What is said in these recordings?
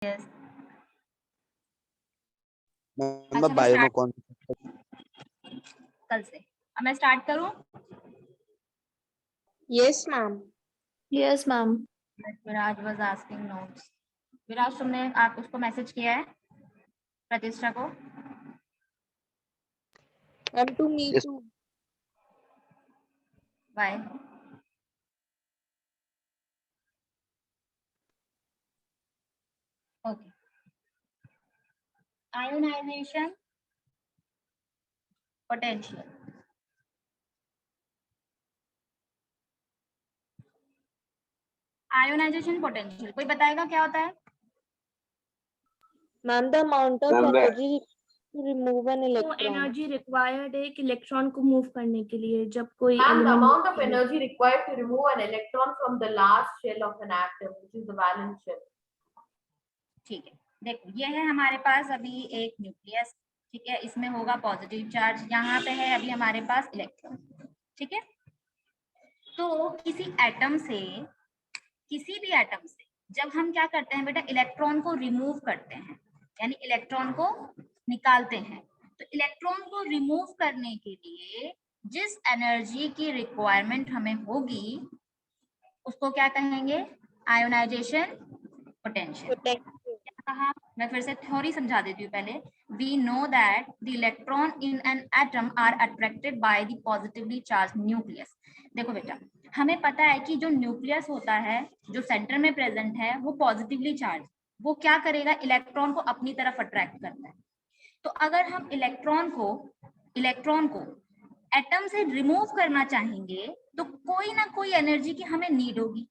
Yes. मतलब bio में कौन कल से अब मैं स्टार्ट करूं? Yes, ma'am. Yes, ma'am. Viraj was asking notes. Viraj तुमने आप उसको मैसेज किया है प्रतिष्ठा को? And to me Yes. too. Bye. Okay. Ionization potential. Ionization potential कोई बताएगा क्या होता है? Ma'am, the amount of Ma'am, energy to remove an तो electron. एनर्जी रिक्वायर्ड है एक इलेक्ट्रॉन को मूव करने के लिए जब कोई And the element amount of के लिए- energy required to remove an electron from the last shell of an atom, which is the valence shell. ठीक है, देखो ये है हमारे पास अभी एक न्यूक्लियस, ठीक है, इसमें होगा पॉजिटिव चार्ज, यहाँ पे है अभी हमारे पास इलेक्ट्रॉन, ठीक है। तो किसी एटम से, किसी भी एटम से जब हम क्या करते हैं बेटा, इलेक्ट्रॉन को रिमूव करते हैं, यानी इलेक्ट्रॉन को निकालते हैं, तो इलेक्ट्रॉन को रिमूव करने के लिए जिस एनर्जी की रिक्वायरमेंट हमें होगी उसको क्या कहेंगे? Ionization potential. कहा, मैं फिर से थ्योरी समझा देती हूँ पहले। We know that the electron in an atom are attracted by the positively charge nucleus. देखो बेटा, हमें पता है कि जो न्यूक्लियस होता है, जो सेंटर में प्रेजेंट है, वो पॉजिटिवली चार्ज, वो क्या करेगा? इलेक्ट्रॉन को अपनी तरफ अट्रैक्ट करता है। तो अगर हम इलेक्ट्रॉन को एटम से रिमूव करना चाहेंगे तो कोई ना कोई एनर्जी की हमें नीड होगी,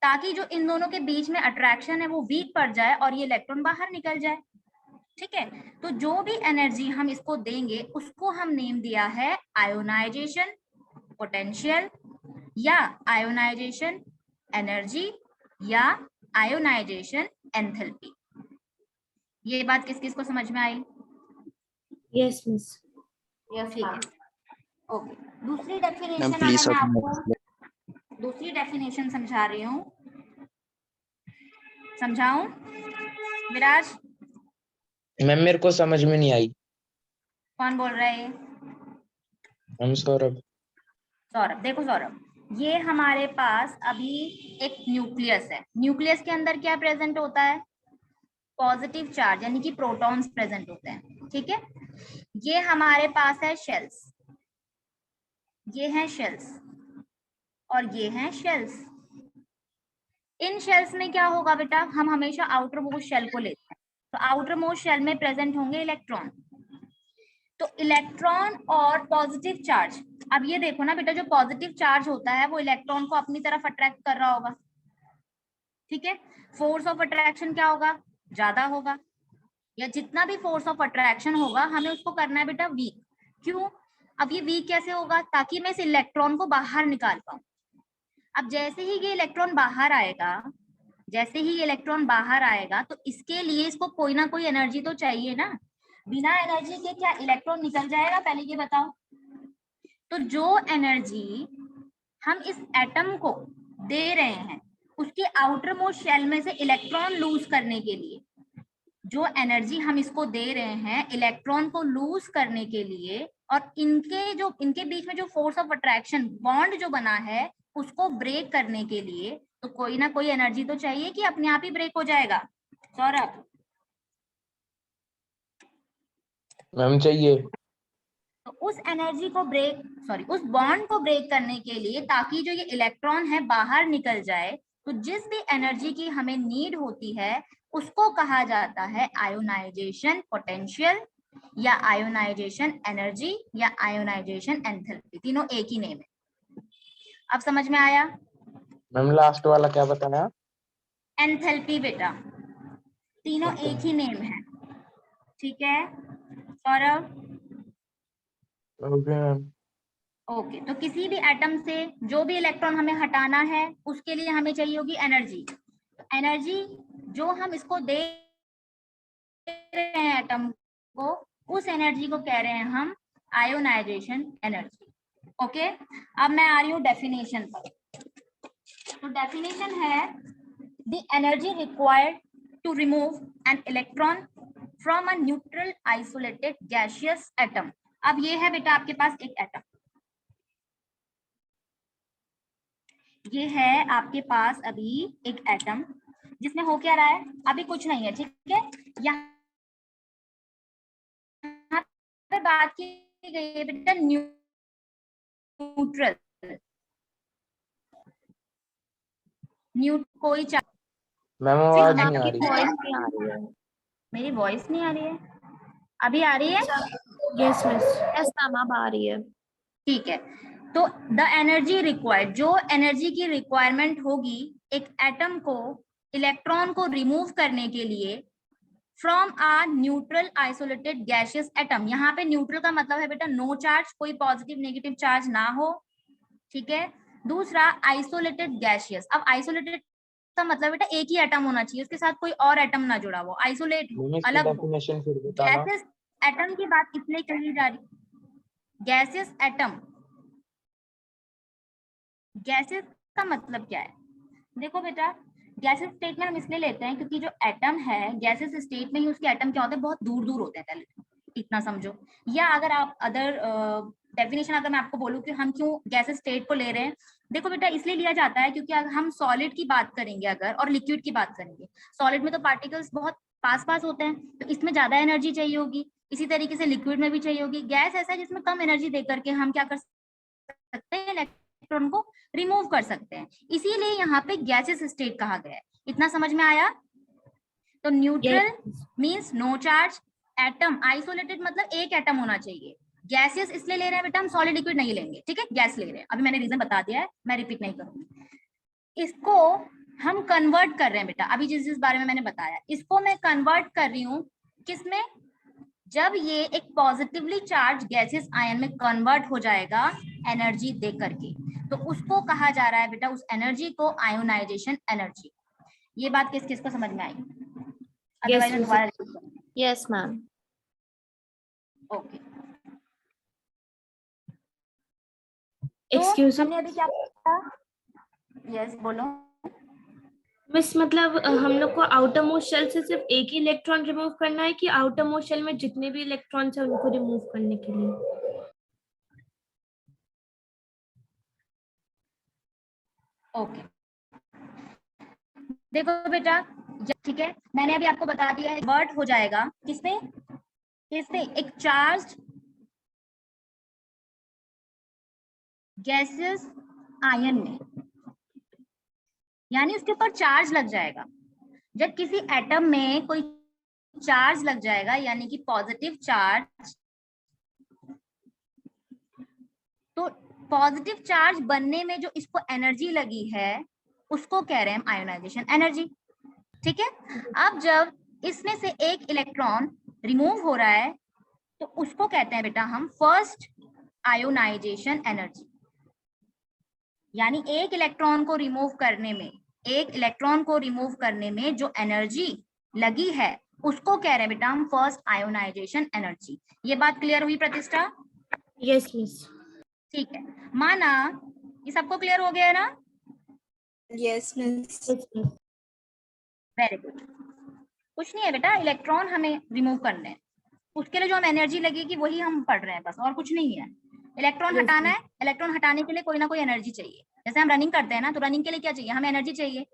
ताकि जो इन दोनों के बीच में अट्रैक्शन है वो वीक पड़ जाए और ये इलेक्ट्रॉन बाहर निकल जाए, ठीक है। तो जो भी एनर्जी हम इसको देंगे उसको हम नेम दिया है आयोनाइजेशन पोटेंशियल, या आयोनाइजेशन एनर्जी, या आयोनाइजेशन एंथैल्पी। ये बात किस किस को समझ में आई? Yes, miss. Yes, ठीक है, ma'am. ओके। दूसरी डेफिनेशन मैम अगर प्लीज मैं आपको दूसरी डेफिनेशन समझा रही हूँ, समझाऊं विराज? मैम मेरे को समझ में नहीं आई। कौन बोल रहा है? मैम सौरभ। सौरभ। देखो सौरभ, ये हमारे पास अभी एक न्यूक्लियस है, न्यूक्लियस के अंदर क्या प्रेजेंट होता है? पॉजिटिव चार्ज, यानी कि प्रोटॉन्स प्रेजेंट होते हैं, ठीक है। ये हमारे पास है शेल्स, ये हैं शेल्स और ये हैं शेल्स। इन शेल्स में क्या होगा बेटा? हम हमेशा आउटर मोस्ट शेल को लेते हैं, तो आउटर मोस्ट शेल में प्रेजेंट होंगे इलेक्ट्रॉन। तो इलेक्ट्रॉन और पॉजिटिव चार्ज, अब ये देखो ना बेटा, जो पॉजिटिव चार्ज होता है वो इलेक्ट्रॉन को अपनी तरफ अट्रैक्ट कर रहा होगा, ठीक है। फोर्स ऑफ अट्रैक्शन क्या होगा? ज्यादा होगा, या जितना भी फोर्स ऑफ अट्रैक्शन होगा हमें उसको करना है बेटा वीक। क्यों? अब ये वीक कैसे होगा? ताकि मैं इस इलेक्ट्रॉन को बाहर निकाल पाऊं। अब जैसे ही ये इलेक्ट्रॉन बाहर आएगा, जैसे ही ये इलेक्ट्रॉन बाहर आएगा, तो इसके लिए इसको कोई ना कोई एनर्जी तो चाहिए ना। बिना एनर्जी के क्या इलेक्ट्रॉन निकल जाएगा? पहले ये बताओ। तो जो एनर्जी हम इस एटम को दे रहे हैं, उसके आउटर मोस्ट शेल में से इलेक्ट्रॉन लूज करने के लिए, जो एनर्जी हम इसको दे रहे हैं इलेक्ट्रॉन को लूज करने के लिए, और इनके बीच में जो फोर्स ऑफ अट्रैक्शन बॉन्ड जो बना है उसको ब्रेक करने के लिए, तो कोई ना कोई एनर्जी तो चाहिए कि अपने आप ही ब्रेक हो जाएगा। सौरभ, मैम चाहिए। तो उस एनर्जी को उस बॉन्ड को ब्रेक करने के लिए, ताकि जो ये इलेक्ट्रॉन है बाहर निकल जाए, तो जिस भी एनर्जी की हमें नीड होती है उसको कहा जाता है आयोनाइजेशन पोटेंशियल, या आयोनाइजेशन एनर्जी, या आयोनाइजेशन एंथैल्पी। तीनों एक ही नेम है। अब समझ में आया? मैम लास्ट वाला क्या बताया? एंथैल्पी बेटा, तीनों Okay. एक ही नेम है, ठीक है सौरभ? Okay ma'am. ओके, तो किसी भी एटम से जो भी इलेक्ट्रॉन हमें हटाना है उसके लिए हमें चाहिए होगी एनर्जी। एनर्जी जो हम इसको दे रहे हैं एटम को, उस एनर्जी को कह रहे हैं हम आयोनाइजेशन एनर्जी। ओके, अब मैं आ रही हूँ डेफिनेशन पर। तो डेफिनेशन है the energy required to remove an electron from a neutral isolated gaseous atom. अब ये है बेटा आपके पास एक एटम, ये है आपके पास अभी एक एटम जिसमें हो क्या रहा है, अभी कुछ नहीं है, ठीक है। यहाँ पे बात की गई है बेटा न्यूट्रल, कोई मैम आवाज नहीं आ रही। वॉइस नहीं आ रही है। मेरी वॉइस नहीं आ रही है, अभी आ रही है? Yes miss. यस मैम अब आ रही है। ठीक है, तो द एनर्जी रिक्वायर्ड, जो एनर्जी की रिक्वायरमेंट होगी एक एटम को इलेक्ट्रॉन को रिमूव करने के लिए from a neutral isolated gaseous atom. यहाँ पे न्यूट्रल का मतलब है बेटा नो चार्ज, कोई पॉजिटिव नेगेटिव चार्ज ना हो, ठीक है। दूसरा आइसोलेटेड गैसियस, अब आइसोलेटेड का मतलब बेटा एक ही एटम होना चाहिए, उसके साथ कोई और एटम ना जुड़ा हो, आइसोलेट अलग हो। डेफिनेशन फिर बताना। गैसेस एटम की बात इसलिए कही जा रही, गैसेस एटम, गैसेस का मतलब क्या है? देखो बेटा गैसेस स्टेट में हम इसलिए लेते हैं क्योंकि जो एटम है गैसेस स्टेट में ही उसके एटम क्या होते हैं, बहुत दूर दूर होते हैं, पहले इतना समझो। या अगर आप अदर डेफिनेशन अगर मैं आपको बोलूं कि हम क्यों गैसेस स्टेट को ले रहे हैं, देखो बेटा इसलिए लिया जाता है क्योंकि अगर हम सॉलिड की बात करेंगे अगर और लिक्विड की बात करेंगे, सॉलिड में तो पार्टिकल्स बहुत पास पास होते हैं तो इसमें ज्यादा एनर्जी चाहिए होगी, इसी तरीके से लिक्विड में भी चाहिए होगी। गैस ऐसा है जिसमें कम एनर्जी दे करके हम क्या कर सकते हैं, इलेक्ट्रॉन को रिमूव कर सकते हैं, इसीलिए यहाँ पे गैसेस स्टेट कहा गया है। इतना समझ में आया? तो neutral means no charge, atom isolated मतलब एक एटम होना चाहिए, गैसेस इसलिए ले रहे हैं बेटा हम, सॉलिड लिक्विड नहीं लेंगे, ठीक है, गैस ले रहे हैं। अभी मैंने रीजन बता दिया है, मैं रिपीट नहीं करूंगी। इसको हम कन्वर्ट कर रहे हैं बेटा, अभी जिस बारे में मैंने बताया इसको मैं कन्वर्ट कर रही हूँ किसमें, जब ये एक पॉजिटिवली चार्ज गैसेस आयन में कन्वर्ट हो जाएगा एनर्जी दे करके, तो उसको कहा जा रहा है बेटा उस एनर्जी को आयोनाइजेशन एनर्जी। ये बात किस किस को समझ में आई? अदरवाइज मैं दोबारा रिपीट करूंगी। Yes ma'am. ओके, एक्सक्यूज हमने अभी क्या पढ़ा? यस बोलो। मिस मतलब हम लोग को आउटर मोस्ट शेल से सिर्फ एक ही इलेक्ट्रॉन रिमूव करना है कि आउटर मोस्ट शेल में जितने भी इलेक्ट्रॉन्स हैं उनको रिमूव करने के लिए? ओके देखो बेटा, ठीक है मैंने अभी आपको बता दिया है, कन्वर्ट हो जाएगा किसमें, किसमें, एक चार्ज गैसेस आयन में, यानी उसके ऊपर चार्ज लग जाएगा। जब किसी एटम में कोई चार्ज लग जाएगा यानी कि पॉजिटिव चार्ज, तो पॉजिटिव चार्ज बनने में जो इसको एनर्जी लगी है उसको कह रहे हैं हम आयोनाइजेशन एनर्जी, ठीक है। अब जब इसमें से एक इलेक्ट्रॉन रिमूव हो रहा है तो उसको कहते हैं बेटा हम फर्स्ट आयोनाइजेशन एनर्जी, यानी एक इलेक्ट्रॉन को रिमूव करने में, एक इलेक्ट्रॉन को रिमूव करने में जो एनर्जी लगी है उसको कह रहे हैं बेटा हम फर्स्ट आयोनाइजेशन एनर्जी। ये बात क्लियर हुई प्रतिष्ठा? Yes miss. ठीक है, माना ये सबको क्लियर हो गया है ना? Yes miss. Very good. कुछ नहीं है बेटा, इलेक्ट्रॉन हमें रिमूव करने हैं, उसके लिए जो हम एनर्जी लगेगी वही हम पढ़ रहे हैं बस, और कुछ नहीं है। इलेक्ट्रॉन हटाना है, इलेक्ट्रॉन हटाने के लिए कोई ना कोई एनर्जी चाहिए। जैसे हम रनिंग करते हैं ना, तो रनिंग के लिए क्या चाहिए, हमें एनर्जी चाहिए,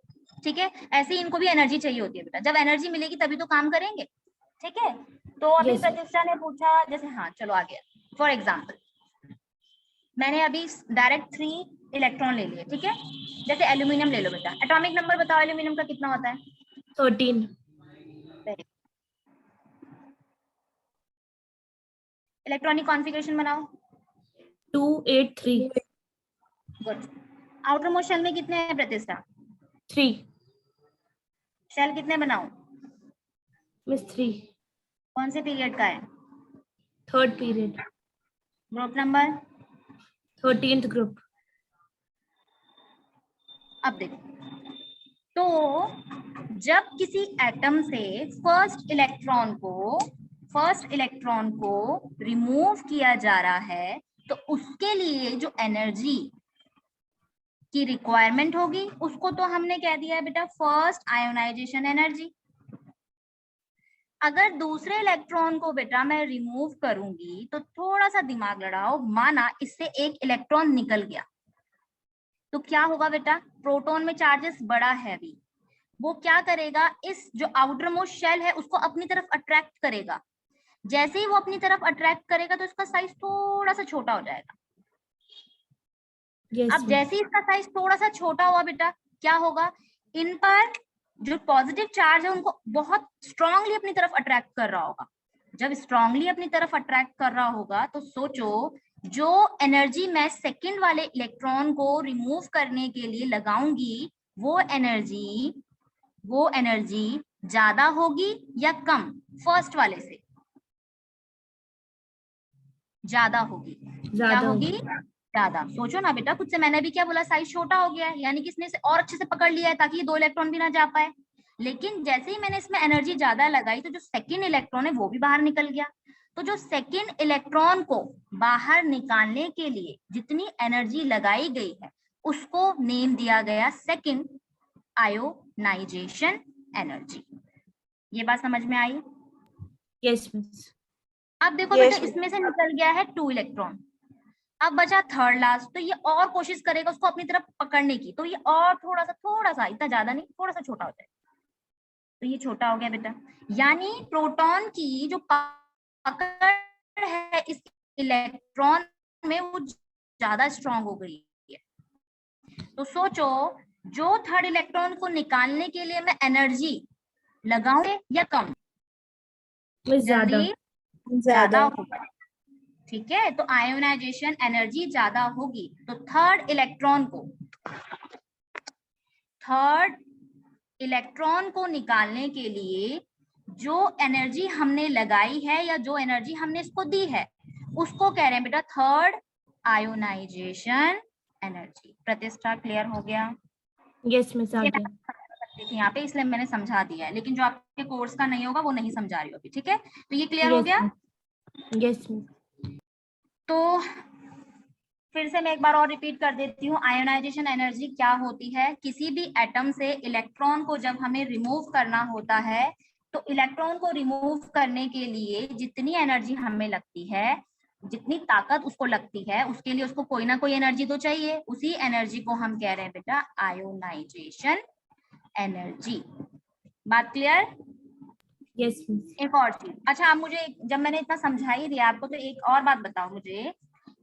ठीक है। ऐसे ही इनको भी एनर्जी चाहिए होती है बेटा, जब एनर्जी मिलेगी तभी तो काम करेंगे, ठीक है। तो अभी प्रतिष्ठा ने पूछा जैसे, हाँ चलो आगे, फॉर एग्जाम्पल मैंने अभी डायरेक्ट 3 इलेक्ट्रॉन ले लिए, ठीक है। जैसे एल्यूमिनियम ले लो बेटा, एटॉमिक नंबर बताओ एल्यूमिनियम का कितना होता है? 13। इलेक्ट्रॉनिक कॉन्फ़िगरेशन बनाओ। 283। गुड। आउटर मोस्ट शेल में कितने हैं प्रतिष्ठा? 3 शेल कितने बनाओ? मिस 3। कौन से पीरियड का है? 3rd period. Group number? 13th group. अब देखो, तो जब किसी एटम से फर्स्ट इलेक्ट्रॉन को रिमूव किया जा रहा है तो उसके लिए जो एनर्जी की रिक्वायरमेंट होगी उसको तो हमने कह दिया है बेटा फर्स्ट आयोनाइजेशन एनर्जी, अगर दूसरे इलेक्ट्रॉन को बेटा मैं रिमूव करूंगी तो थोड़ा सा दिमाग लड़ाओ, माना इससे एक इलेक्ट्रॉन निकल गया तो क्या होगा बेटा, प्रोटॉन में चार्जेस बड़ा हैवी, वो क्या करेगा, इस जो आउटर मोस्ट शेल है उसको अपनी तरफ अट्रैक्ट करेगा। जैसे ही वो अपनी तरफ अट्रैक्ट करेगा तो इसका साइज थोड़ा सा छोटा हो जाएगा। यस अब जैसे ही इसका साइज थोड़ा सा छोटा हुआ बेटा, क्या होगा, इन पर जो पॉजिटिव चार्ज है उनको बहुत स्ट्रांगली अपनी तरफ अट्रैक्ट कर रहा होगा। जब स्ट्रांगली अपनी तरफ अट्रैक्ट कर रहा होगा तो सोचो जो एनर्जी मैं सेकंड वाले इलेक्ट्रॉन को रिमूव करने के लिए लगाऊंगी वो एनर्जी ज्यादा होगी या कम, फर्स्ट वाले से ज्यादा होगी। क्या ज्यादा होगी, ज्यादा। सोचो ना बेटा, खुद से मैंने भी क्या बोला, साइज छोटा हो गया है, यानी कि इसने इसे और अच्छे से पकड़ लिया है ताकि ये 2 इलेक्ट्रॉन भी ना जा पाए। लेकिन जैसे ही मैंने इसमें एनर्जी ज्यादा लगाई तो जो सेकंड इलेक्ट्रॉन है वो भी बाहर निकल गया। तो जो सेकंड इलेक्ट्रॉन को बाहर निकालने के लिए जितनी एनर्जी लगाई गई है उसको नेम दिया गया सेकंड आयोनाइजेशन एनर्जी। ये बात समझ में आई? Yes miss. अब देखो Yes, बेटा, इसमें से निकल गया है 2 इलेक्ट्रॉन, अब बचा थर्ड लास्ट, तो ये और कोशिश करेगा उसको अपनी तरफ पकड़ने की, तो ये और थोड़ा सा, इतना ज्यादा नहीं, थोड़ा सा छोटा हो जाए, तो ये छोटा हो गया बेटा। यानी प्रोटॉन की जो पकड़ है इस इलेक्ट्रॉन में वो ज्यादा स्ट्रांग हो गई है। तो सोचो जो थर्ड इलेक्ट्रॉन को निकालने के लिए मैं एनर्जी लगाऊं या कम, मिस ज्यादा। जल्दी ज्यादा होगा। ठीक है, तो आयोनाइजेशन एनर्जी ज्यादा होगी। तो थर्ड इलेक्ट्रॉन को निकालने के लिए जो एनर्जी हमने लगाई है या जो एनर्जी हमने इसको दी है उसको कह रहे हैं बेटा थर्ड आयोनाइजेशन एनर्जी। प्रतिष्ठा क्लियर हो गया? यस मिस आ गया। देखिए यहाँ पे इसलिए मैंने समझा दिया है, लेकिन जो आपके कोर्स का नहीं होगा वो नहीं समझा रही होगी। ठीक है, तो ये क्लियर हो गया? Yes miss. तो फिर से मैं एक बार और रिपीट कर देती हूँ, आयोनाइजेशन एनर्जी क्या होती है। किसी भी एटम से इलेक्ट्रॉन को जब हमें रिमूव करना होता है तो इलेक्ट्रॉन को रिमूव करने के लिए जितनी एनर्जी हमें लगती है, जितनी ताकत उसको लगती है, उसके लिए उसको कोई ना कोई एनर्जी तो चाहिए। उसी एनर्जी को हम कह रहे हैं बेटा आयोनाइजेशन एनर्जी। बात क्लियर? Yes miss. एक और चीज, अच्छा आप मुझे, जब मैंने इतना समझा ही दिया आपको तो एक और बात बताओ मुझे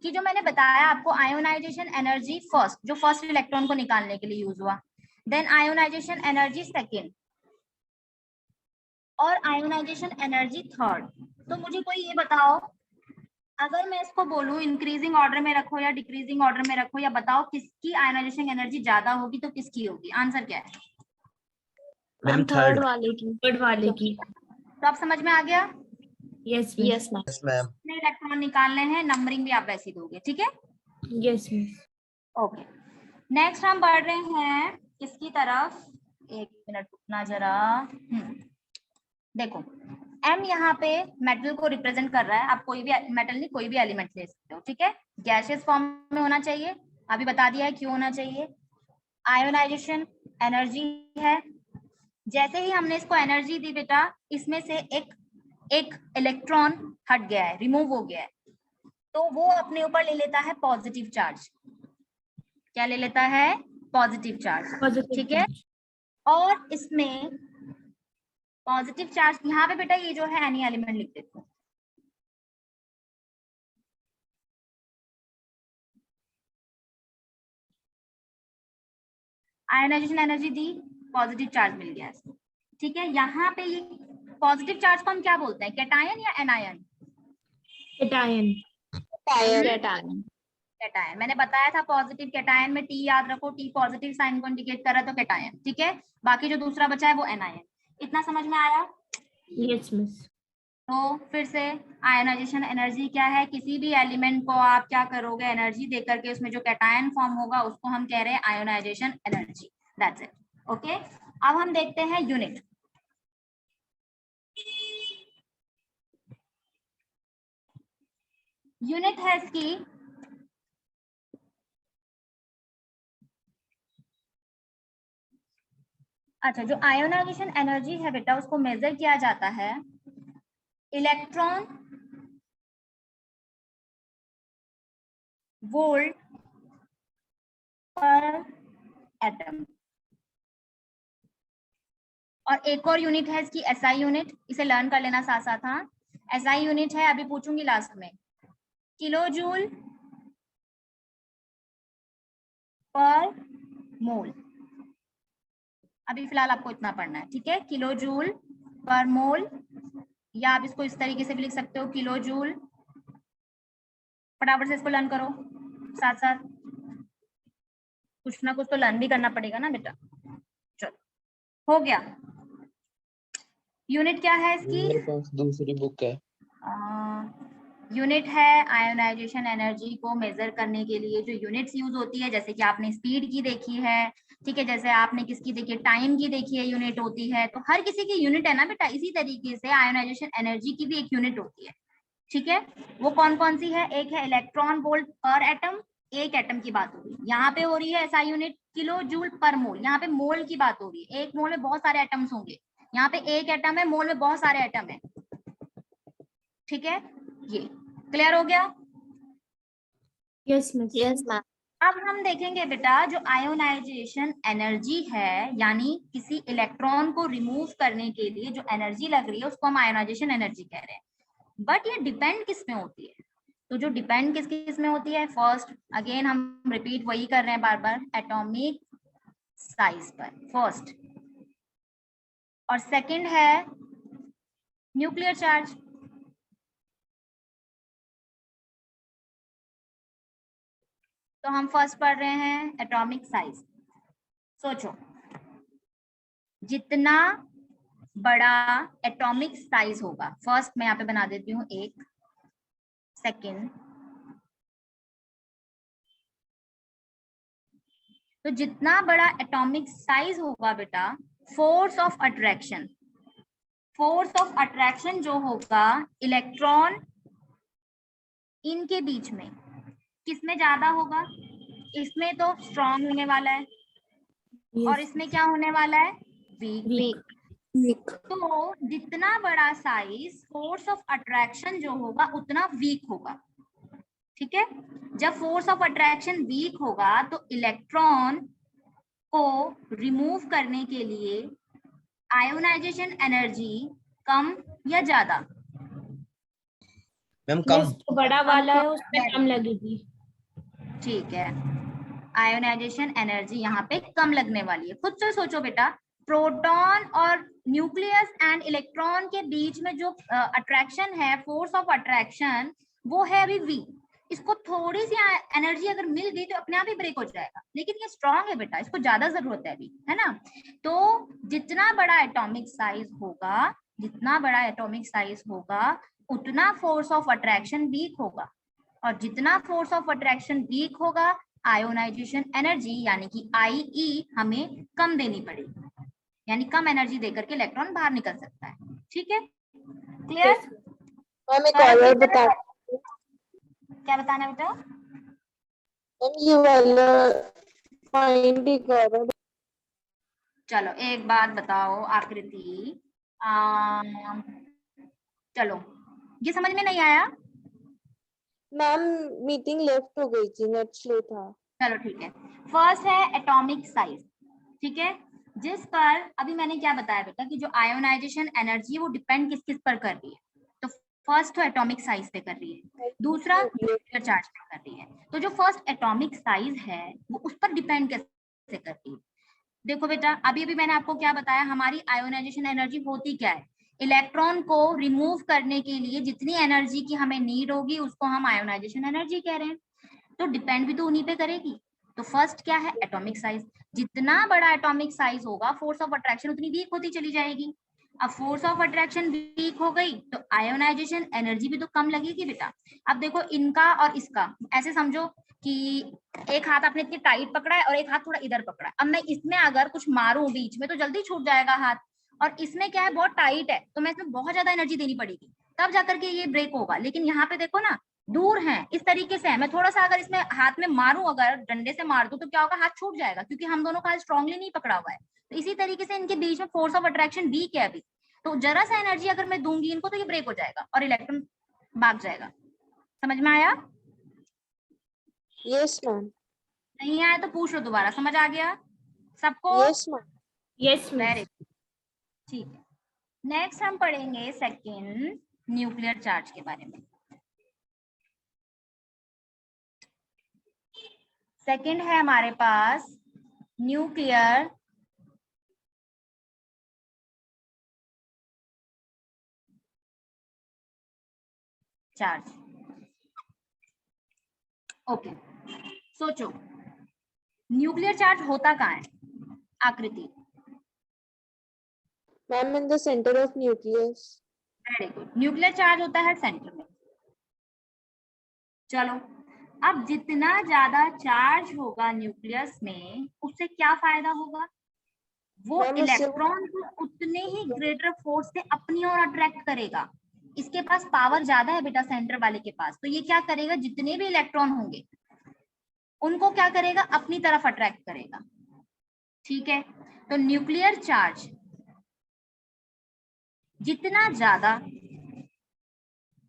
कि जो मैंने बताया आपको आयोनाइजेशन एनर्जी फर्स्ट, जो फर्स्ट इलेक्ट्रॉन को निकालने के लिए यूज हुआ, देन आयोनाइजेशन एनर्जी सेकंड और आयोनाइजेशन एनर्जी थर्ड। तो मुझे कोई ये बताओ, अगर मैं इसको बोलूं इंक्रीजिंग ऑर्डर में रखो या डिक्रीजिंग ऑर्डर में रखो, या बताओ किसकी आयोनाइजेशन एनर्जी ज्यादा होगी तो किसकी होगी? आंसर क्या है? मैम थर्ड वाले की। थर्ड वाले की। तो आप समझ में आ गया? Yes yes ma'am. Yes ma'am. कितने इलेक्ट्रॉन निकालने हैं, नंबरिंग भी आप वैसे दोगे। ठीक है, यस मिस। ओके। नेक्स्ट हम बढ़ रहे हैं किसकी तरफ, एक मिनट रुकना जरा। देखो M यहाँ पे मेटल को रिप्रेजेंट कर रहा है। आप कोई भी मेटल नहीं, कोई भी एलिमेंट ले सकते हो। ठीक है, गैसियस फॉर्म में होना चाहिए, अभी बता दिया है क्यों होना चाहिए। आयोनाइजेशन एनर्जी है, जैसे ही हमने इसको एनर्जी दी बेटा, इसमें से एक इलेक्ट्रॉन हट गया है, रिमूव हो गया है, तो वो अपने ऊपर ले लेता है पॉजिटिव चार्ज। क्या ले लेता है? Positive charge. ठीक है, और इसमें पॉजिटिव चार्ज यहाँ पे बेटा ये जो है एनी एलिमेंट लिख देते हैं। आयोनाइजेशन एनर्जी दी, पॉजिटिव चार्ज मिल गया इसको। ठीक है, यहाँ पे ये पॉजिटिव चार्ज को हम क्या बोलते हैं, कैटायन या एनायन? कैटायन। कैटायन। मैंने बताया था पॉजिटिव कैटायन में टी याद रखो, टी पॉजिटिव साइन को इंडिकेट कर रहा है तो कैटायन। ठीक है, बाकी जो दूसरा बचा है वो एनायन। इतना समझ में आया? Yes miss. तो फिर से आयोनाइजेशन एनर्जी क्या है, किसी भी एलिमेंट को आप क्या करोगे, एनर्जी दे करके उसमें जो कैटायन फॉर्म होगा उसको हम कह रहे हैं ionization energy. That's it. Okay, अब हम देखते हैं यूनिट। यूनिट है इसकी अच्छा, जो आयोनाइजेशन एनर्जी है बेटा उसको मेजर किया जाता है इलेक्ट्रॉन वोल्ट पर एटम। और एक और यूनिट है इसकी एसआई यूनिट, इसे लर्न कर लेना साथ साथ। हाँ, एसआई यूनिट है, अभी पूछूंगी लास्ट में, किलो जूल पर मोल। अभी फिलहाल आपको इतना पढ़ना है, ठीक है, किलो जूल पर मोल, या आप इसको इस तरीके से भी लिख सकते हो, किलो जूल। फटाफट से इसको लर्न करो साथ साथ, कुछ ना कुछ तो लर्न भी करना पड़ेगा ना बेटा। चलो, हो गया। यूनिट क्या है इसकी? मेरे पास दूसरी बुक है। यूनिट है आयोनाइजेशन एनर्जी को मेजर करने के लिए जो यूनिट्स यूज होती है, जैसे कि आपने स्पीड की देखी है, ठीक है, जैसे आपने किसकी देखी है, टाइम की देखी है, यूनिट होती है। तो हर किसी की यूनिट है ना बेटा, इसी तरीके से आयोनाइजेशन एनर्जी की भी एक यूनिट होती है, ठीक है। वो कौन कौन सी है? एक है इलेक्ट्रॉन वोल्ट पर एटम, एक एटम की बात हो रही है, यहाँ पे हो रही है ऐसा unit kilo joule per mole, यहाँ पे मोल की बात हो रही है, एक मोल में बहुत सारे एटम्स होंगे, यहाँ पे एक एटम है, मोल में बहुत सारे एटम है, ठीक है। ये क्लियर हो गया? Yes miss. Yes ma'am. अब हम देखेंगे बेटा जो आयोनाइजेशन एनर्जी है, यानी किसी इलेक्ट्रॉन को रिमूव करने के लिए जो एनर्जी लग रही है उसको हम आयोनाइजेशन एनर्जी कह रहे हैं। बट ये डिपेंड किस में होती है? तो जो डिपेंड किस में होती है, फर्स्ट अगेन हम रिपीट वही कर रहे हैं बार बार, एटॉमिक साइज पर फर्स्ट, और सेकंड है न्यूक्लियर चार्ज। तो हम फर्स्ट पढ़ रहे हैं एटॉमिक साइज। सोचो, जितना बड़ा एटॉमिक साइज होगा, फर्स्ट मैं यहाँ पे बना देती हूँ एक, सेकंड, तो जितना बड़ा एटॉमिक साइज होगा बेटा, force of attraction, force of attraction जो होगा इलेक्ट्रॉन इनके बीच में, किसमें ज्यादा होगा? इसमें तो स्ट्रॉन्ग होने वाला है, और इसमें क्या होने वाला है? वीक। तो जितना बड़ा साइज, फोर्स ऑफ अट्रैक्शन जो होगा उतना वीक होगा, ठीक है। जब फोर्स ऑफ अट्रैक्शन वीक होगा तो इलेक्ट्रॉन को रिमूव करने के लिए आयोनाइजेशन एनर्जी कम या ज्यादा? मैम कम। जो बड़ा वाला है उस पे कम लगेगी। ठीक है, आयोनाइजेशन एनर्जी यहाँ पे कम लगने वाली है। खुद से सोचो बेटा, प्रोटॉन और न्यूक्लियस एंड इलेक्ट्रॉन के बीच में जो अट्रैक्शन है, फोर्स ऑफ अट्रैक्शन, वो है अभी वी। इसको थोड़ी सी एनर्जी अगर मिल गई तो अपने आप ही ब्रेक हो जाएगा, लेकिन ये स्ट्रांग है बेटा, इसको ज्यादा जरूरत है अभी, है ना। तो जितना बड़ा एटॉमिक साइज होगा, जितना बड़ा एटॉमिक साइज होगा उतना फोर्स ऑफ अट्रैक्शन वीक होगा, और जितना फोर्स ऑफ अट्रैक्शन वीक होगा आयोनाइजेशन एनर्जी यानी कि आईई हमें कम देनी पड़ेगी, यानी कम एनर्जी देकर के इलेक्ट्रॉन बाहर निकल सकता है, ठीक है। क्लियर? मैम एक और बता, क्या बताना है बेटा? मैम ये वाला पॉइंट ही करो। चलो एक बात बताओ आकृति, चलो ये समझ में नहीं आया? मैम मीटिंग लेफ्ट हो गई थी, नेट स्लो था। चलो ठीक है, फर्स्ट है एटॉमिक साइज, ठीक है, जिस पर अभी मैंने क्या बताया बेटा कि जो आयोनाइजेशन एनर्जी है वो डिपेंड किस किस पर कर रही है। तो फर्स्ट तो एटॉमिक साइज पे कर रही है, दूसरा न्यूक्लियर चार्ज पे कर रही है। तो जो फर्स्ट एटॉमिक साइज है वो उस पर डिपेंड कैसे कर रही है? देखो बेटा, अभी अभी मैंने आपको क्या बताया, हमारी आयोनाइजेशन एनर्जी होती क्या है? इलेक्ट्रॉन को रिमूव करने के लिए जितनी एनर्जी की हमें नीड होगी उसको हम आयोनाइजेशन एनर्जी कह रहे हैं। तो डिपेंड भी तो उन्हीं पे करेगी। तो फर्स्ट क्या है? Atomic size. जितना बड़ा एटॉमिक साइज होगा फोर्स ऑफ अट्रैक्शन उतनी वीक होती चली जाएगी। अब फोर्स ऑफ अट्रैक्शन वीक हो गई तो आयोनाइजेशन एनर्जी भी तो कम लगेगी बेटा। अब देखो इनका और इसका, ऐसे समझो कि एक हाथ आपने इतनी टाइट पकड़ा है और एक हाथ थोड़ा इधर पकड़ा है। अब मैं इसमें अगर कुछ मारूं बीच में तो जल्दी छूट जाएगा हाथ, और इसमें क्या है बहुत टाइट है तो मैं इसमें बहुत ज्यादा एनर्जी देनी पड़ेगी तब जाकर के ये ब्रेक होगा। लेकिन यहाँ पे देखो ना, दूर है, इस तरीके से है, मैं थोड़ा सा अगर इसमें हाथ में मारूं, अगर डंडे से मार दूं तो क्या होगा, हाथ छूट जाएगा क्योंकि हम दोनों का हाथ स्ट्रांगली नहीं पकड़ा हुआ है। तो इसी तरीके से इनके बीच में फोर्स ऑफ अट्रैक्शन वीक है अभी। तो जरा सा एनर्जी अगर मैं दूंगी इनको तो ये ब्रेक हो जाएगा और इलेक्ट्रॉन भाग जाएगा। समझ में आया? Yes ma'am. नहीं आया तो पूछ लो दोबारा। समझ आ गया सबको? Yes ma'am. Yes very miss. ठीक है। नेक्स्ट हम पढ़ेंगे सेकंड न्यूक्लियर चार्ज के बारे में। सेकंड है हमारे पास न्यूक्लियर चार्ज। ओके, सोचो न्यूक्लियर चार्ज होता कहाँ है? आकृति। Ma'am in the centre of nucleus. Very good, nuclear charge होता है सेंटर में। चलो, अब जितना ज्यादा चार्ज होगा न्यूक्लियस में उससे क्या फायदा होगा? वो मैम उससे इलेक्ट्रॉन को उतने ही ग्रेटर फोर्स से अपनी ओर अट्रैक्ट करेगा। इसके पास पावर ज्यादा है बेटा सेंटर वाले के पास, तो ये क्या करेगा, जितने भी इलेक्ट्रॉन होंगे उनको क्या करेगा, अपनी तरफ अट्रैक्ट करेगा। ठीक है, तो न्यूक्लियर चार्ज जितना ज्यादा,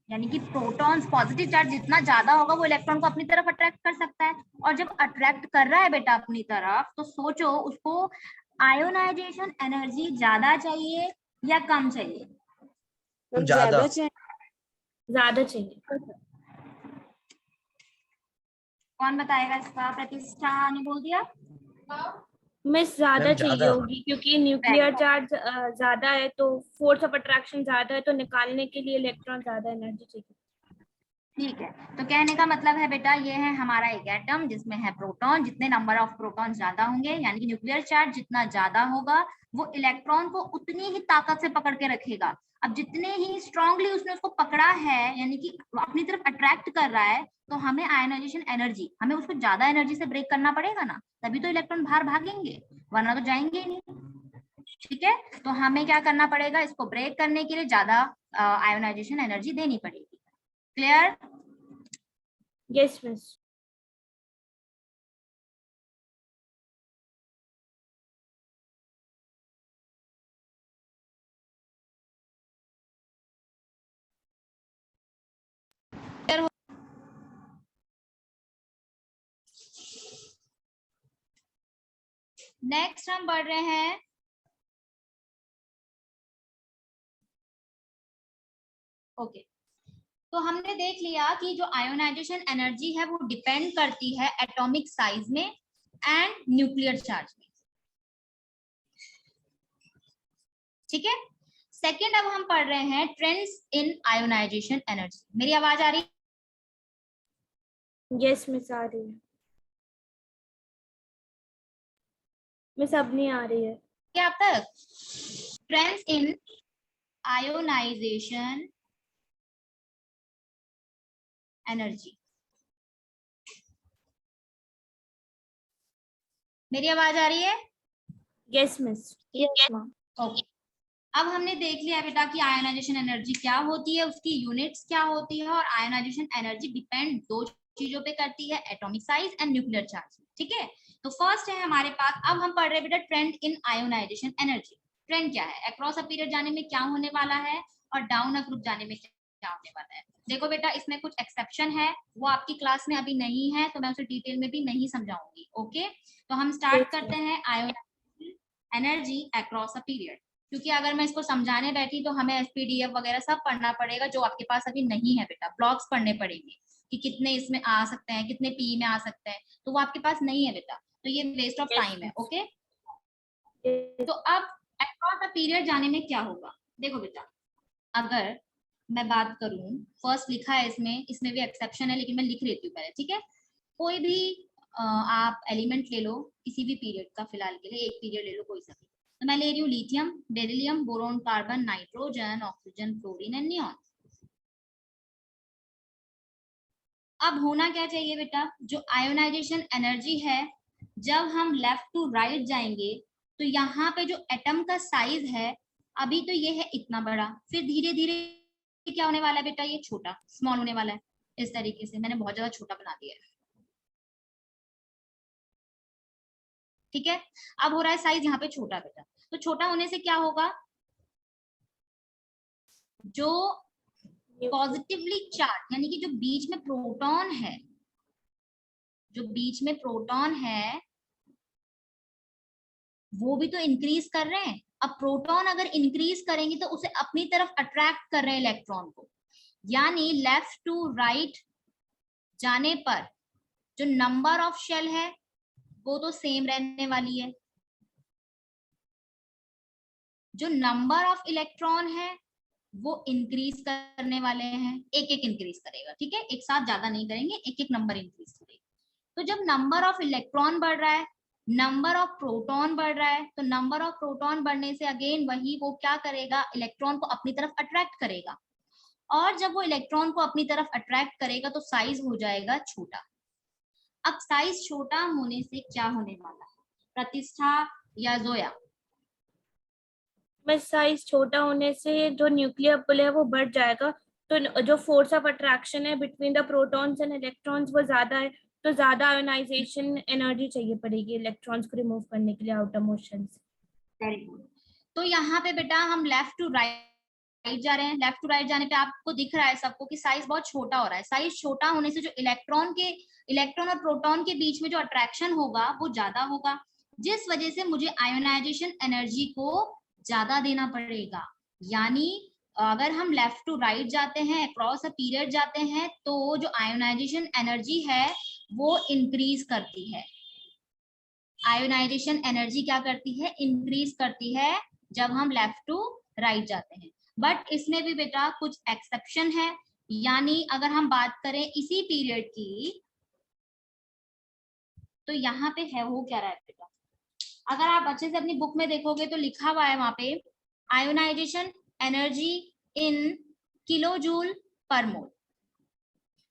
यानी कि प्रोटॉन्स पॉजिटिव चार्ज जितना ज्यादा होगा वो इलेक्ट्रॉन को अपनी तरफ अट्रैक्ट कर सकता है। और जब अट्रैक्ट कर रहा है बेटा अपनी तरफ, तो सोचो उसको आयोनाइजेशन एनर्जी ज्यादा चाहिए या कम चाहिए? मैम ज्यादा। ज्यादा चाहिए। ज्यादा चाहिए। कौन बताएगा इसका? प्रतिष्ठा ने बोल दिया। मिस ज्यादा मैम चाहिए ज्यादा। होगी क्योंकि न्यूक्लियर चार्ज ज्यादा है तो फोर्स ऑफ अट्रैक्शन ज्यादा है, तो निकालने के लिए इलेक्ट्रॉन ज्यादा एनर्जी चाहिए। ठीक है, तो कहने का मतलब है बेटा ये है हमारा एक एटम जिसमें है प्रोटॉन। जितने नंबर ऑफ प्रोटॉन ज्यादा होंगे, यानी कि न्यूक्लियर चार्ज जितना ज्यादा होगा वो इलेक्ट्रॉन को उतनी ही ताकत से पकड़ के रखेगा। अब जितने ही स्ट्रांगली उसने उसको पकड़ा है, यानी कि अपनी तरफ अट्रैक्ट कर रहा है, तो हमें आयोनाइजेशन एनर्जी, हमें उसको ज्यादा एनर्जी से ब्रेक करना पड़ेगा ना, तभी तो इलेक्ट्रॉन बाहर भागेंगे, वरना तो जाएंगे ही नहीं। ठीक है, तो हमें क्या करना पड़ेगा, इसको ब्रेक करने के लिए ज्यादा आयोनाइजेशन एनर्जी देनी पड़ेगी। क्लियर? Yes miss. नेक्स्ट हम बढ़ रहे हैं ओके तो हमने देख लिया कि जो आयोनाइजेशन एनर्जी है वो डिपेंड करती है एटॉमिक साइज में एंड न्यूक्लियर चार्ज में। ठीक है, सेकंड अब हम पढ़ रहे हैं ट्रेंड्स इन आयोनाइजेशन एनर्जी। मेरी आवाज आ रही है? यस मिस आ रही है। मिस अब नहीं आ रही है। क्या अब तक? Trends in ionization energy. मेरी आवाज आ रही है? Yes miss. Yes ma'am. Okay, अब हमने देख लिया बेटा कि आयोनाइजेशन एनर्जी क्या होती है, उसकी यूनिट्स क्या होती है, और आयोनाइजेशन एनर्जी डिपेंड दो चीजों पे करती है, atomic size and nuclear charge. ठीक है, तो फर्स्ट है हमारे पास, अब हम पढ़ रहे हैं बेटा ट्रेंड इन आयोनाइजेशन एनर्जी। ट्रेंड क्या है? अक्रॉस अ पीरियड जाने में क्या होने वाला है, और डाउन अ ग्रुप जाने में क्या होने वाला है। देखो बेटा इसमें कुछ एक्सेप्शन है, वो आपकी क्लास में अभी नहीं है, तो मैं उसे डिटेल में भी नहीं समझाऊंगी। ओके, तो हम स्टार्ट करते हैं ionization energy across a period. क्योंकि अगर मैं इसको समझाने बैठी तो हमें एसपीडीएफ वगैरह सब पढ़ना पड़ेगा, जो आपके पास अभी नहीं है बेटा। ब्लॉक्स पढ़ने पड़ेंगे कि कितने इसमें आ सकते हैं, कितने पी में आ सकते हैं, तो वो आपके पास नहीं है बेटा, तो ये वेस्ट ऑफ टाइम है। ओके, तो अब अक्रॉस अ पीरियड जाने में क्या होगा? देखो बेटा, अगर मैं बात करूं, फर्स्ट लिखा है इसमें, इसमें भी एक्सेप्शन है लेकिन मैं लिख लेती हूँ पहले। ठीक है, कोई भी आप एलिमेंट ले लो किसी भी पीरियड का, फिलहाल के लिए एक पीरियड ले लो कोई सा भी। तो मैं ले रही हूँ lithium, beryllium, boron, carbon, nitrogen, oxygen, fluorine and neon. अब होना क्या चाहिए बेटा, जो आयोनाइजेशन एनर्जी है, जब हम लेफ्ट टू राइट जाएंगे तो यहाँ पे जो एटम का साइज है, अभी तो ये है इतना बड़ा, फिर धीरे धीरे क्या होने वाला है बेटा, ये छोटा, स्मॉल होने वाला है। इस तरीके से मैंने बहुत ज्यादा छोटा बना दिया है। ठीक है, अब हो रहा है साइज यहाँ पे छोटा बेटा, तो छोटा होने से क्या होगा, जो पॉजिटिवली चार्ज यानी कि जो बीच में प्रोटॉन है, जो बीच में प्रोटॉन है वो भी तो इंक्रीज कर रहे हैं। अब प्रोटॉन अगर इंक्रीज करेंगे तो उसे अपनी तरफ अट्रैक्ट कर रहे हैं इलेक्ट्रॉन को, यानी लेफ्ट टू राइट जाने पर जो नंबर ऑफ शेल है वो तो सेम रहने वाली है, जो नंबर ऑफ इलेक्ट्रॉन है वो इंक्रीज करने वाले हैं, एक एक इंक्रीज करेगा, ठीक है, एक साथ ज्यादा नहीं करेंगे, एक एक नंबर इंक्रीज करेगा। तो जब नंबर ऑफ इलेक्ट्रॉन बढ़ रहा है, नंबर ऑफ प्रोटॉन बढ़ रहा है, तो नंबर ऑफ प्रोटॉन बढ़ने से अगेन वही वो क्या करेगा, इलेक्ट्रॉन को अपनी तरफ अट्रैक्ट करेगा, और जब वो इलेक्ट्रॉन को अपनी तरफ अट्रैक्ट करेगा तो साइज हो जाएगा छोटा। अब साइज छोटा होने से क्या होने वाला है, प्रतिष्ठा या जोया? में साइज छोटा होने से जो न्यूक्लियर पुल है वो बढ़ जाएगा, तो जो फोर्स ऑफ अट्रैक्शन है between the protons and electrons वो ज्यादा है, तो ज्यादा आयोनाइजेशन एनर्जी चाहिए पड़ेगी इलेक्ट्रॉन्स को रिमूव करने के लिए आउटर मोशन से। Very good. तो यहाँ पे बेटा हम लेफ्ट टू राइट जा रहे हैं, लेफ्ट टू राइट जाने पे आपको दिख रहा है सबको कि साइज बहुत छोटा हो रहा है। साइज छोटा होने से जो इलेक्ट्रॉन और प्रोटॉन के बीच में जो अट्रैक्शन होगा वो ज्यादा होगा, जिस वजह से मुझे आयोनाइजेशन एनर्जी को ज्यादा देना पड़ेगा। यानी अगर हम लेफ्ट टू राइट जाते हैं, क्रॉस अ पीरियड जाते हैं, तो जो आयोनाइजेशन एनर्जी है वो इंक्रीज करती है। आयोनाइजेशन एनर्जी क्या करती है, इंक्रीज करती है जब हम लेफ्ट टू राइट जाते हैं। बट इसमें भी बेटा कुछ एक्सेप्शन है, यानी अगर हम बात करें इसी पीरियड की, तो यहाँ पे है वो क्या रहा है बेटा, अगर आप अच्छे से अपनी बुक में देखोगे तो लिखा हुआ है वहां पे ionization energy in kilo joule per mole.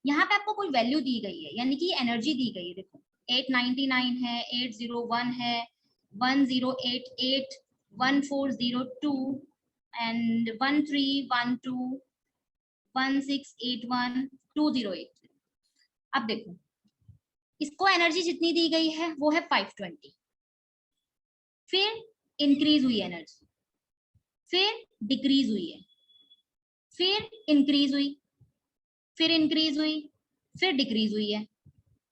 यहाँ पे आपको कोई वैल्यू दी गई है, यानी कि एनर्जी दी गई है, देखो 899 है, 801 है, 1088, 1402 एंड 1312, 1681, 208। अब देखो इसको एनर्जी जितनी दी गई है वो है 520, फिर इंक्रीज हुई एनर्जी, फिर डिक्रीज हुई है, फिर इंक्रीज हुई, फिर इंक्रीज हुई, फिर डिक्रीज हुई है,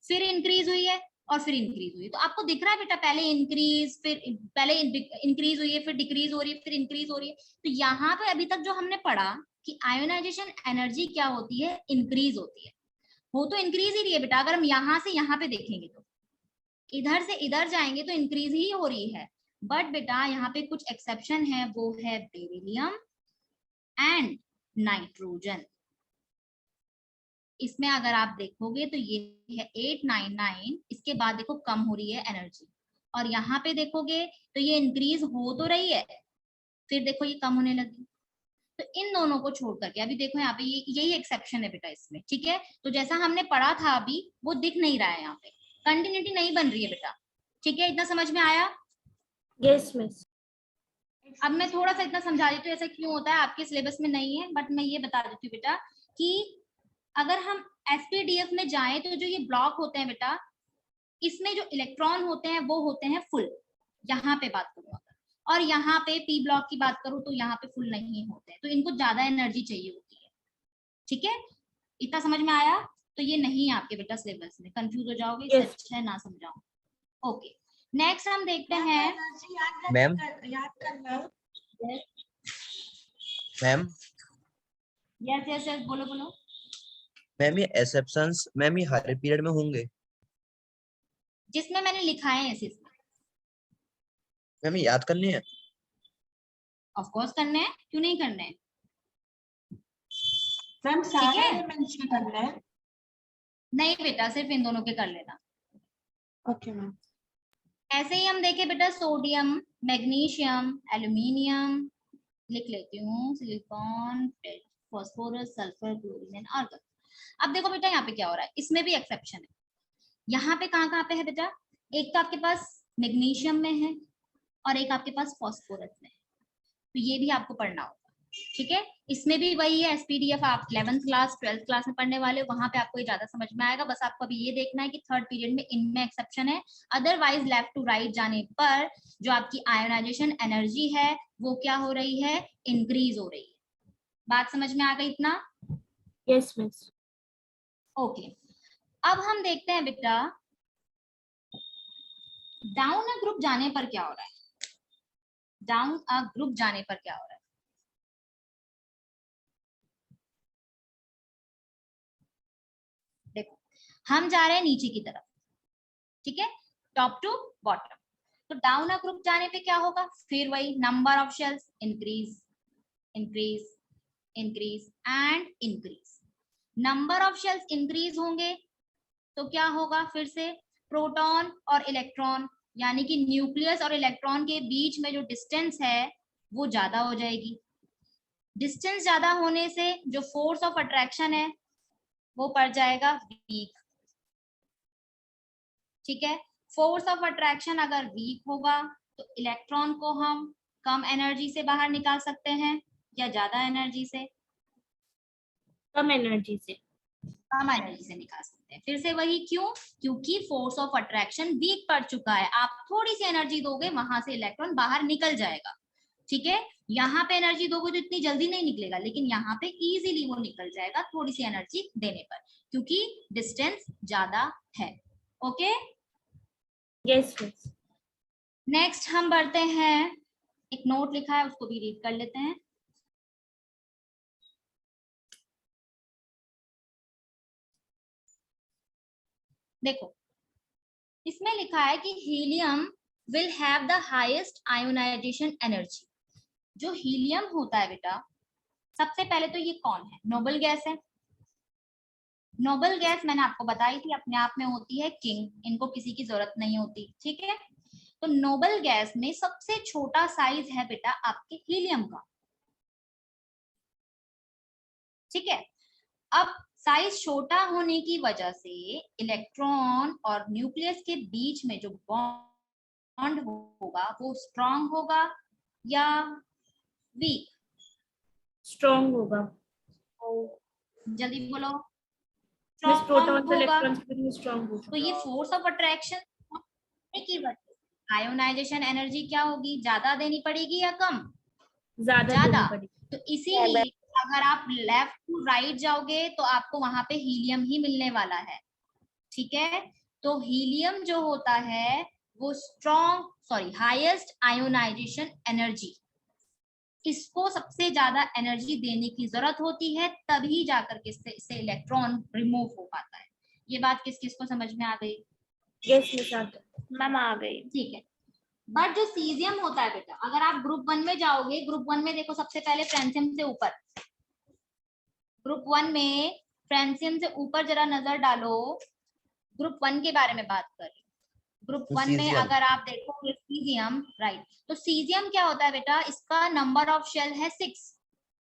फिर इंक्रीज हुई है और फिर इंक्रीज हुई है। तो आपको दिख रहा है बेटा पहले इंक्रीज हुई है, फिर डिक्रीज हो रही है, फिर इंक्रीज हो रही है। तो यहाँ पे अभी तक जो हमने पढ़ा कि आयोनाइजेशन एनर्जी क्या होती है, इंक्रीज होती है, वो तो इंक्रीज ही रही है बेटा। अगर हम यहाँ से यहाँ पे देखेंगे तो इधर से इधर जाएंगे तो इंक्रीज ही हो रही है, बट बेटा यहाँ पे कुछ एक्सेप्शन है, वो है बेरिलियम एंड नाइट्रोजन। इसमें अगर आप देखोगे तो ये है 899, इसके बाद देखो कम हो रही है एनर्जी, और यहाँ पे देखोगे तो ये इंक्रीज हो तो रही है, फिर देखो ये कम होने लगी। तो इन दोनों को छोड़ करके अभी देखो यहाँ पे यही एक्सेप्शन है बेटा इसमें, ठीक है। तो जैसा हमने पढ़ा था अभी वो दिख नहीं रहा है, यहाँ पे कंटिन्यूटी नहीं बन रही है बेटा, ठीक है, इतना समझ में आया? Yes miss. अब मैं थोड़ा सा इतना समझा देती हूँ ऐसा क्यों होता है, आपके सिलेबस में नहीं है बट मैं ये बता देती हूँ बेटा कि अगर हम एसपीडीएफ में जाएं तो जो ये ब्लॉक होते हैं बेटा, इसमें जो इलेक्ट्रॉन होते हैं वो होते हैं फुल, यहाँ पे बात करूँ अगर, और यहाँ पे पी ब्लॉक की बात करूँ तो यहाँ पे फुल नहीं होते हैं, तो इनको ज्यादा एनर्जी चाहिए होती है, ठीक है, इतना समझ में आया? तो ये नहीं है आपके बेटा सिलेबस में, कंफ्यूज हो जाओगे, इससे Yes. अच्छा है ना समझाओ। ओके, नेक्स्ट हम देखते हैं ma'am ma'am yes yes yes, बोलो बोलो। मैम ये एक्सेप्शंस मैम ये हर पीरियड में होंगे? जिसमें मैंने लिखा है ऐसे मैम ये याद करने हैं? ऑफ कोर्स करने हैं, क्यों नहीं करने हैं? मैम ठीक सारे है? एलिमेंट्स के करना है? नहीं बेटा, सिर्फ इन दोनों के कर लेना। Okay ma'am. ऐसे ही हम देखें बेटा, सोडियम, मैग्नीशियम, एल्यूमिनियम, लिख लेती हूँ, silicon, phosphorus, sulphur, chlorine, argon. अब देखो बेटा यहाँ पे क्या हो रहा है, इसमें भी एक्सेप्शन है। यहाँ पे कहाँ पे है बेटा, एक तो आपके पास मैग्नीशियम में है और एक आपके पास फास्फोरस में है, तो ये भी आपको पढ़ना होगा, ठीक है। इसमें भी वही है, एसपीडीएफ आप 11th क्लास 12th क्लास में पढ़ने वाले हो, वहां पे आपको ये ज्यादा समझ में आएगा। बस आपको अभी ये देखना है कि थर्ड पीरियड में इनमें एक्सेप्शन है, अदरवाइज लेफ्ट टू राइट जाने पर जो आपकी आयोनाइजेशन एनर्जी है वो क्या हो रही है, इंक्रीज हो रही है, बात समझ में आ गई इतना? Yes miss. ओके, अब हम देखते हैं बेटा डाउन अ ग्रुप जाने पर क्या हो रहा है। डाउन अ ग्रुप जाने पर क्या हो रहा है? देखो, हम जा रहे हैं नीचे की तरफ, ठीक है, टॉप टू बॉटम। तो डाउन अ ग्रुप जाने पे क्या होगा? फिर वही number of shells increase increase increase and increase. Number of shells increase होंगे तो क्या होगा? फिर से प्रोटॉन और इलेक्ट्रॉन यानी कि न्यूक्लियस और इलेक्ट्रॉन के बीच में जो डिस्टेंस है वो ज्यादा हो जाएगी। डिस्टेंस ज्यादा होने से जो फोर्स ऑफ अट्रैक्शन है वो पड़ जाएगा वीक, ठीक है। फोर्स ऑफ अट्रैक्शन अगर वीक होगा तो इलेक्ट्रॉन को हम कम एनर्जी से बाहर निकाल सकते हैं या ज्यादा एनर्जी से? कम एनर्जी से। कम एनर्जी से निकाल सकते हैं। फिर से वही, क्यों? क्योंकि फोर्स ऑफ अट्रैक्शन वीक पड़ चुका है। आप थोड़ी सी एनर्जी दोगे, वहां से इलेक्ट्रॉन बाहर निकल जाएगा, ठीक है। यहाँ पे एनर्जी दोगे तो इतनी जल्दी नहीं निकलेगा, लेकिन यहाँ पे इजीली वो निकल जाएगा थोड़ी सी एनर्जी देने पर, क्योंकि डिस्टेंस ज्यादा है। Okay, yes miss. नेक्स्ट हम बढ़ते हैं, एक नोट लिखा है उसको भी रीड कर लेते हैं। देखो, इसमें लिखा है कि helium will have the highest ionization energy. जो हीलियम होता है बेटा, सबसे पहले तो ये कौन है? नोबल गैस है। नोबल गैस मैंने आपको बताई थी अपने आप में होती है किंग, इनको किसी की जरूरत नहीं होती, ठीक है। तो नोबल गैस में सबसे छोटा साइज है बेटा आपके हीलियम का, ठीक है। अब साइज छोटा होने की वजह से इलेक्ट्रॉन और न्यूक्लियस के बीच में जो बॉन्ड होगा वो स्ट्रांग होगा या वीक? स्ट्रॉन्ग होगा। जल्दी बोलो। मिस, स्ट्रांग प्रोटॉन होगा। इलेक्ट्रॉन्स के लिए स्ट्रॉन्ग होगा। तो ये फोर्स ऑफ अट्रैक्शन की वजह से आयोनाइजेशन एनर्जी क्या होगी? ज्यादा देनी पड़ेगी या कम? ज्यादा ज्यादा। देनी पड़ेगी। तो इसीलिए अगर आप लेफ्ट टू राइट जाओगे तो आपको वहां पे हीलियम ही मिलने वाला है, ठीक है। तो हीलियम जो होता है वो हाईएस्ट आयोनाइजेशन एनर्जी, इसको सबसे ज्यादा एनर्जी देने की जरूरत होती है, तभी जाकर के इससे इलेक्ट्रॉन रिमूव हो पाता है। ये बात किस किस को समझ में आ गई? यस मिस, मैम आ गई। ठीक है। बट जो सीजियम होता है बेटा, अगर आप ग्रुप 1 में जाओगे, ग्रुप 1 में देखो सबसे पहले फ्रेंसियम से ऊपर, ग्रुप 1 में फ्रेंसियम से ऊपर जरा नजर डालो। ग्रुप 1 के बारे में बात कर रही हूँ। ग्रुप 1 में सीजियम। अगर आप देखोगे सीजियम, राइट, तो सीजियम क्या होता है बेटा? इसका नंबर ऑफ शेल है 6,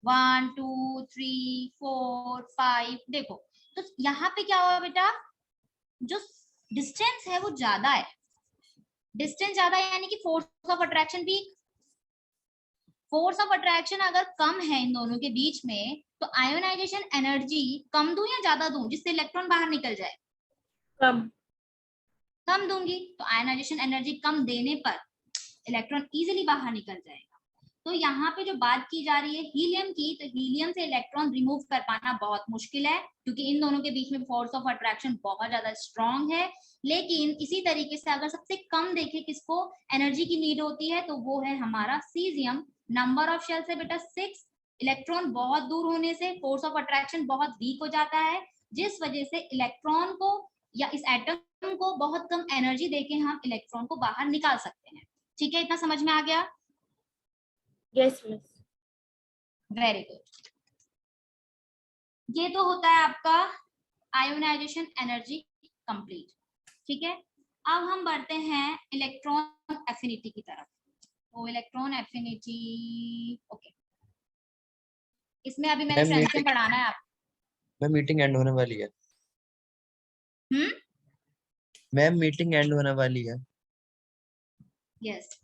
1 2 3 4 5। देखो, तो यहाँ पे क्या हुआ बेटा? जो डिस्टेंस है वो ज्यादा है। डिस्टेंस ज्यादा यानी कि force of attraction weak. Force of attraction अगर कम है इन दोनों के बीच में, तो आयोनाइजेशन एनर्जी कम दूं या ज्यादा दूं जिससे इलेक्ट्रॉन बाहर निकल जाए? कम। कम दूंगी, तो आयोनाइजेशन एनर्जी कम देने पर इलेक्ट्रॉन इजीली बाहर निकल जाएगा। तो यहाँ पे जो बात की जा रही है हीलियम की, तो हीलियम से इलेक्ट्रॉन रिमूव कर पाना बहुत मुश्किल है, क्योंकि इन दोनों के बीच में फोर्स ऑफ अट्रैक्शन बहुत ज्यादा स्ट्रांग है। लेकिन इसी तरीके से अगर सबसे कम देखे किसको एनर्जी की नीड होती है, तो वो है हमारा सीजियम। नंबर ऑफ शेल्स है बेटा 6। इलेक्ट्रॉन बहुत दूर होने से फोर्स ऑफ अट्रैक्शन बहुत वीक हो जाता है, जिस वजह से इलेक्ट्रॉन को या इस एटम को बहुत कम एनर्जी देके हम इलेक्ट्रॉन को बाहर निकाल सकते हैं, ठीक है। इतना समझ में आ गया? Yes miss. Very good. ये तो होता है आपका आयोनाइजेशन एनर्जी कंप्लीट, ठीक है। अब हम बढ़ते हैं इलेक्ट्रॉन एफिनिटी की तरफ। तो इलेक्ट्रॉन एफिनिटी, ओके, इसमें अभी मैंने फ्रेंसियम पढ़ाना है आपको। मैम मीटिंग एंड होने वाली है। हम्म, मैम मीटिंग एंड होने वाली है। यस।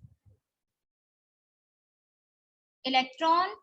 इलेक्ट्रॉन